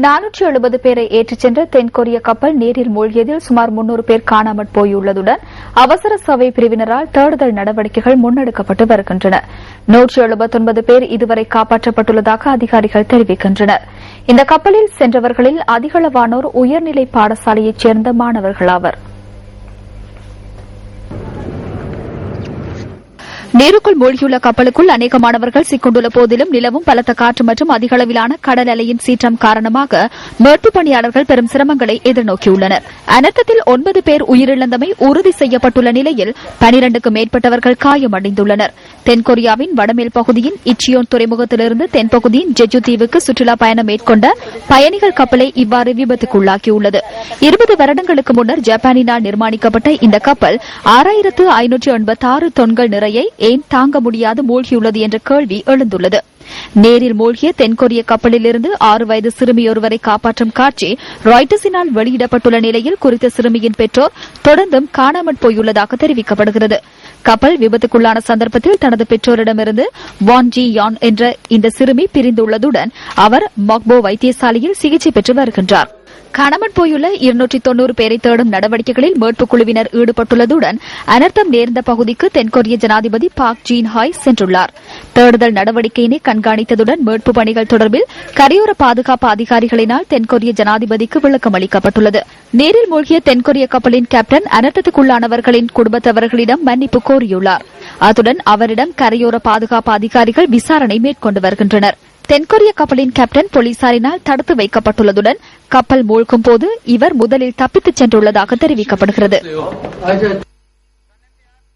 470 பேரை ஏற்றிச் சென்ற தென்கொரிய கப்பல் நீரில் மூழ்கியதில் சுமார் 300 பேர் காணாமற் போயுள்ளதுடன் அவசர சேவை பிரிவினரால் தேடுதல் நடவடிக்கைகள் முன்னெடுக்கப்பட்டு வருகின்றன. 179 பேர் இதுவரை காப்பாற்றப்பட்டுள்ளதாக அதிகாரிகள் தெரிவிக்கின்றனர். இந்த கப்பலில் சென்றவர்களில் அதிகளவானோர் உயர்நிலை பாடசாலையைச் சேர்ந்த மாணவர்களாவர். நீருக்குள் மூழ்கியுள்ள கப்பலுக்குள் அநேக மாணவர்கள் சிக்கொண்டுள்ள போதிலும் நிலவும் பலத்த காற்று மற்றும் அதிக அளவிலான கடல் அலையின் சீற்றம் காரணமாக மீட்புப் பணியாளர்கள் பெரும் சிரமங்களை எதிர்நோக்கியுள்ளனர். அனர்த்தத்தில் 9 பேர் உயிரிழந்தமை உறுதி செய்யப்பட்டுள்ள நிலையில் 12க்கும் மேற்பட்டவர்கள் காயமடைந்துள்ளனர். தென்கொரியாவின் வடமேல் பகுதியின் இச்சியோன் துறைமுகத்திலிருந்து தென்பகுதியின் ஜெஜு தீவுக்கு சுற்றுலா பயணம் மேற்கொண்ட பயணிகள் கப்பலை இவ்வாறு விபத்துக்குள்ளாக்கியுள்ளது. 20 வருடங்களுக்கு முன்னர் ஜப்பானினால் நிர்மாணிக்கப்பட்ட இந்த கப்பல் 6586 தொன்கள் நிறையை ஏன் தாங்க முடியாது மூழ்கியுள்ளது என்ற கேள்வி எழுந்துள்ளது. நேரில் மூழ்கிய தென்கொரிய கப்பலிலிருந்து 6 வயது சிறுமியொருவரை காப்பாற்றும் காட்சி ராய்ட்டர்ஸினால் வெளியிடப்பட்டுள்ள நிலையில் குறித்த சிறுமியின் பெற்றோர் தொடர்ந்தும் காணாமற் போயுள்ளதாக தெரிவிக்கப்படுகிறது. கப்பல் விபத்துக்குள்ளான சந்தர்ப்பத்தில் தனது பெற்றோரிடமிருந்து வான் ஜி யான் என்ற இந்த சிறுமி பிரிந்துள்ளதுடன் அவர் மக்போ வைத்தியசாலையில் சிகிச்சை பெற்று வருகின்றார். காணாமற் போயுள்ள 290 பேரை தேடும் நடவடிக்கைகளில் மீட்புக் குழுவினர் ஈடுபட்டுள்ளதுடன் அனர்த்தம் நேர்ந்த பகுதிக்கு தென்கொரிய ஜனாதிபதி பாக் ஜீன் ஹாய் சென்றுள்ளார். தேடுதல் நடவடிக்கையினை கண்காணித்ததுடன் மீட்புப் பணிகள் தொடர்பில் கரையோர பாதுகாப்பு அதிகாரிகளினால் தென்கொரிய ஜனாதிபதிக்கு விளக்கம் அளிக்கப்பட்டுள்ளது. நீரில் மூழ்கிய தென்கொரிய கப்பலின் கேப்டன் அனர்த்தத்துக்குள்ளானவர்களின் குடும்பத்தவர்களிடம் மன்னிப்பு கோரியுள்ளார். அத்துடன் அவரிடம் கரையோர பாதுகாப்பு அதிகாரிகள் விசாரணை மேற்கொண்டு வருகின்றனர். தென்கொரிய கப்பலின் கேப்டன் போலீசாரினால் தடுத்து வைக்கப்பட்டுள்ளதுடன் கப்பல் மூழ்கும் போது இவர் முதலில் தப்பித்துச் சென்றுள்ளதாக தெரிவிக்கப்படுகிறது.